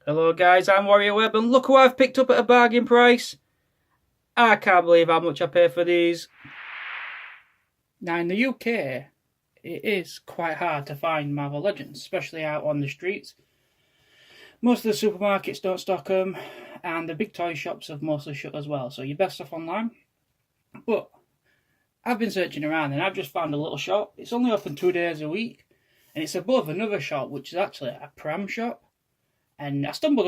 Hello guys, I'm Warrior Web and look who I've picked up at a bargain price. I can't believe how much I paid for these. Now in the UK, it is quite hard to find Marvel Legends, especially out on the streets. Most of the supermarkets don't stock them, and the big toy shops have mostly shut as well, so you're best off online. But I've been searching around and I've just found a little shop. It's only open 2 days a week, and it's above another shop which is actually a pram shop. And I stumbled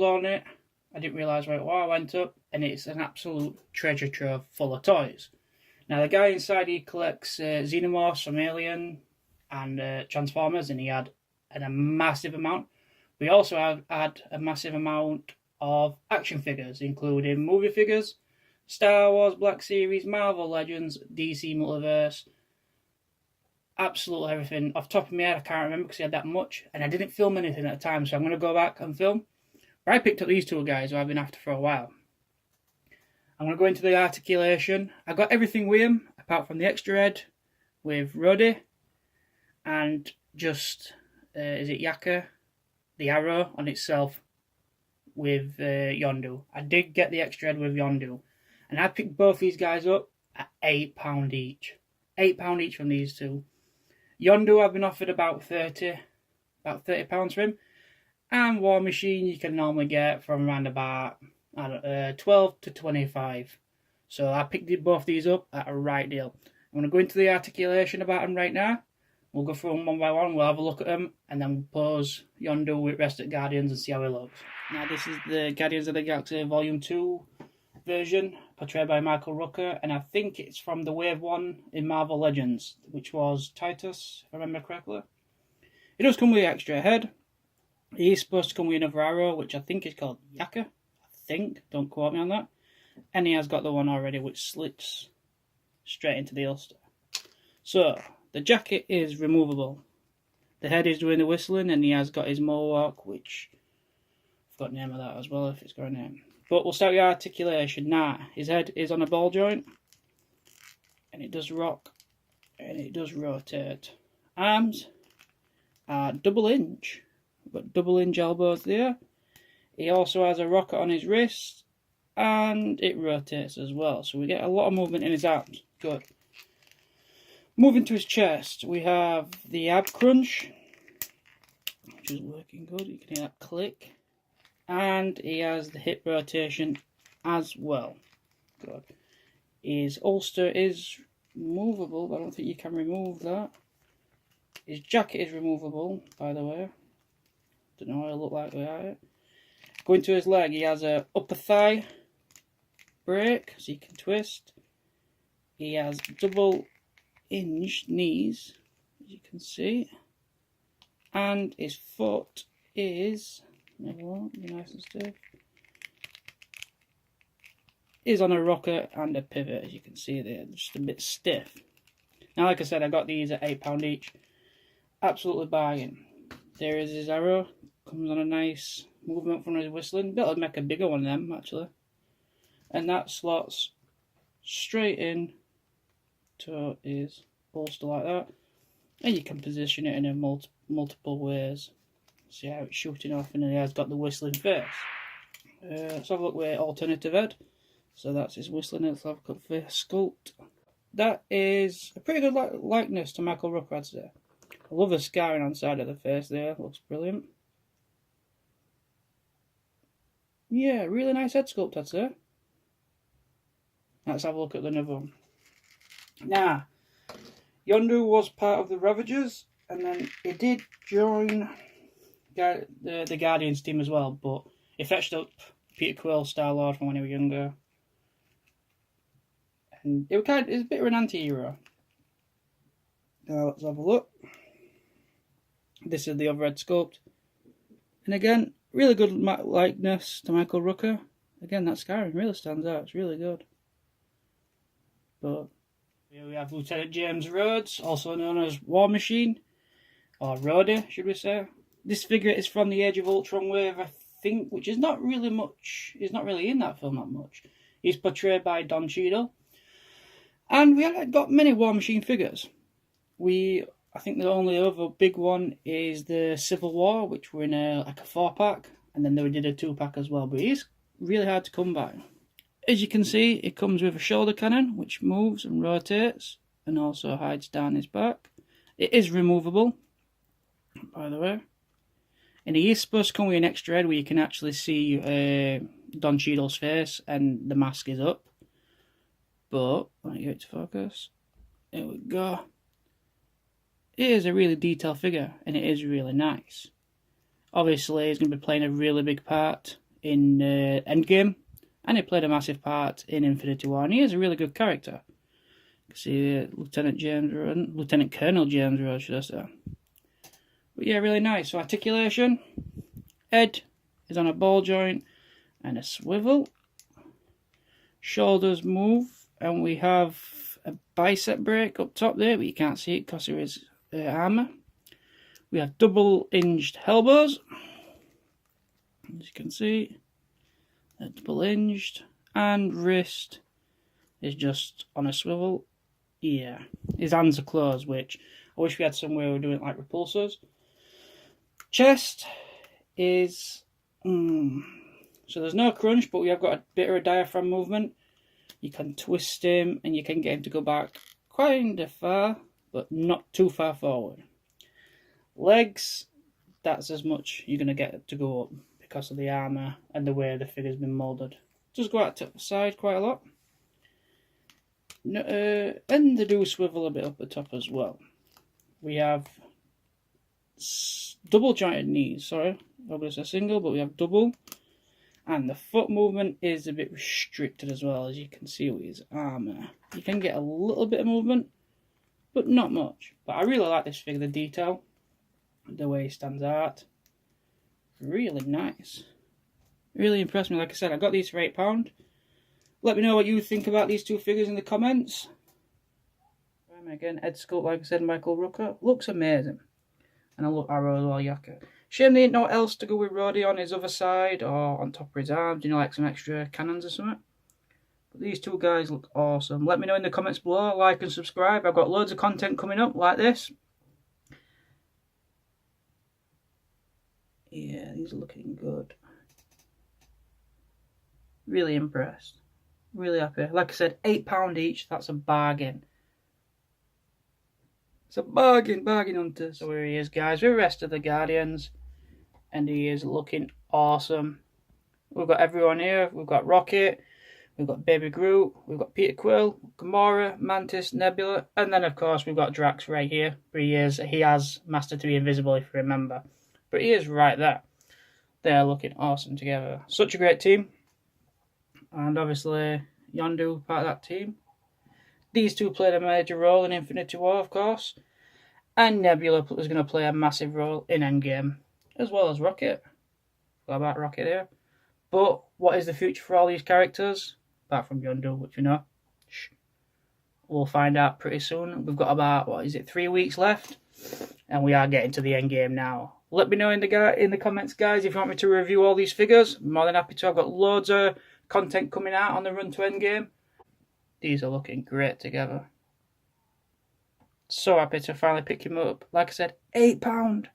on it. I didn't realise where it was. I went up, and it's an absolute treasure trove full of toys. Now, the guy inside, he collects Xenomorphs from Alien and Transformers, and he had a massive amount. We also had a massive amount of action figures, including movie figures, Star Wars Black Series, Marvel Legends, DC Multiverse, absolutely everything. Off the top of my head, I can't remember because he had that much, and I didn't film anything at the time, so I'm going to go back and film. But I picked up these two guys who I've been after for a while. I'm going to go into the articulation. I got everything with him, apart from the extra head with Rhodey, and just, is it Yaka? The arrow on itself with Yondu. I did get the extra head with Yondu, and I picked both these guys up at £8 each. £8 each from these two. Yondu I've been offered about £30 for him, and War Machine you can normally get from around about 12 to 25. So I picked both these up at a right deal. I'm going to go into the articulation about them right now. We'll go through them one by one, we'll have a look at them, and then we'll pose Yondu with Rest at Guardians and see how he looks. Now this is the Guardians of the Galaxy Volume 2 version, portrayed by Michael Rooker, and I think it's from the Wave 1 in Marvel Legends, which was Titus, if I remember correctly. It does come with an extra head. He's supposed to come with another arrow, which I think is called Yaka. I think, don't quote me on that. And he has got the one already, which slits straight into the holster. So, the jacket is removable. The head is doing the whistling, and he has got his mohawk, which I've got the name of that as well, if it's got a name. But we'll start with articulation. Now, his head is on a ball joint, and it does rock, and it does rotate. Arms are double hinge. We've got double hinge elbows there. He also has a rocket on his wrist, and it rotates as well. So we get a lot of movement in his arms. Good. Moving to his chest, we have the ab crunch, which is working good. You can hear that click. And he has the hip rotation as well. Good. His holster is movable, but I don't think you can remove that. His jacket is removable, by the way. Don't know how it'll look like without it. Going to his leg, he has a upper thigh break, so you can twist. He has double hinge knees, as you can see. And his foot is... nice and stiff. Is on a rocker and a pivot, as you can see there, just a bit stiff. Now, like I said, I got these at £8 each. Absolutely bargain. There is his arrow, comes on a nice movement from his whistling. Better make a bigger one of them, actually. And that slots straight in to his holster like that. And you can position it in multiple ways. See how it's shooting off, and then he has got the whistling face. Let's have a look with alternative head. So that's his whistling. Let's have a look at face sculpt. That is a pretty good likeness to Michael Rooker, I'd say. I love the scarring on the side of the face there. Looks brilliant. Yeah, really nice head sculpt, I'd say. Let's have a look at the other one. Now, Yondu was part of the Ravagers, and then he did join the Guardians team as well, but he fetched up Peter Quill, Star-Lord from when he was younger, and it was a bit of an anti-hero. Now let's have a look. This is the overhead sculpt, and again, really good likeness to Michael Rooker. Again, that scarring really stands out. It's really good. But here we have Lieutenant James Rhodes, also known as War Machine, or Rhodey, should we say. This figure is from the Age of Ultron wave, I think, which is not really much. He's not really in that film that much. He's portrayed by Don Cheadle. And we haven't got many War Machine figures. I think the only other big one is the Civil War, which were in like a 4-pack. And then they did a 2-pack as well, but he's really hard to come by. As you can see, it comes with a shoulder cannon, which moves and rotates, and also hides down his back. It is removable, by the way. And he is supposed to come with an extra head where you can actually see Don Cheadle's face, and the mask is up. But, let me get it to focus. There we go. It is a really detailed figure, and it is really nice. Obviously, he's going to be playing a really big part in Endgame, and he played a massive part in Infinity War, and he is a really good character. You can see Lieutenant Colonel James Rhodes, should I say. But yeah, really nice. So articulation, head is on a ball joint and a swivel. Shoulders move, and we have a bicep break up top there, but you can't see it because there is armour. We have double-hinged elbows, as you can see, double-hinged, and wrist is just on a swivel. Yeah, his hands are closed, which I wish we had somewhere we were doing it like repulsors. Chest is, so there's no crunch, but we have got a bit of a diaphragm movement. You can twist him, and you can get him to go back kind of far, but not too far forward. Legs, that's as much you're going to get to go up because of the armour and the way the figure's been moulded. Does go out to the side quite a lot. And they do swivel a bit up the top as well. We have double jointed knees, sorry. Obviously a single, but we have double. And the foot movement is a bit restricted as well, as you can see with his armour. You can get a little bit of movement, but not much. But I really like this figure, the detail. The way he stands out, really nice. Really impressed me. Like I said, I got these for £8. Let me know what you think about these two figures in the comments. Again, Ed Sculpt, like I said, Michael Rooker. Looks amazing. And I look Arrow as well, Yaka. Shame there ain't no else to go with Rhodey on his other side or on top of his arms, you know, like some extra cannons or something. But these two guys look awesome. Let me know in the comments below, like and subscribe. I've got loads of content coming up like this. Yeah, these are looking good. Really impressed. Really happy. Like I said, £8 each. That's a bargain. It's a bargain, bargain hunters. So here he is, guys, with the rest of the Guardians. And he is looking awesome. We've got everyone here. We've got Rocket. We've got Baby Groot. We've got Peter Quill, Gamora, Mantis, Nebula. And then, of course, we've got Drax right here. Where he has Master to be invisible, if you remember. But he is right there. They're looking awesome together. Such a great team. And obviously, Yondu, part of that team. These two played a major role in Infinity War, of course. And Nebula is going to play a massive role in Endgame. As well as Rocket. Forgot about Rocket here. But what is the future for all these characters? Apart from Yondu, which we know. We'll find out pretty soon. We've got about, 3 weeks left? And we are getting to the end game now. Let me know in the comments, guys, if you want me to review all these figures. I'm more than happy to. I've got loads of content coming out on the run to Endgame. These are looking great together. So happy to finally pick him up. Like I said, £8.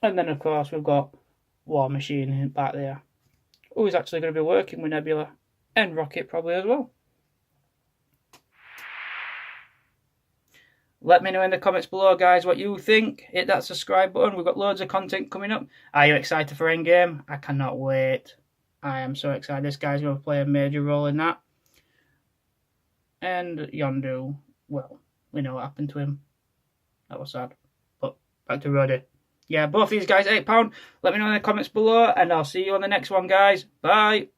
And then, of course, we've got War Machine back there. Who's actually going to be working with Nebula and Rocket probably as well. Let me know in the comments below, guys, what you think. Hit that subscribe button. We've got loads of content coming up. Are you excited for Endgame? I cannot wait. I am so excited. This guy's going to play a major role in that. And Yondu, well, we know what happened to him. That was sad. But back to Rhodey. Yeah, both these guys, £8. Let me know in the comments below, and I'll see you on the next one, guys. Bye.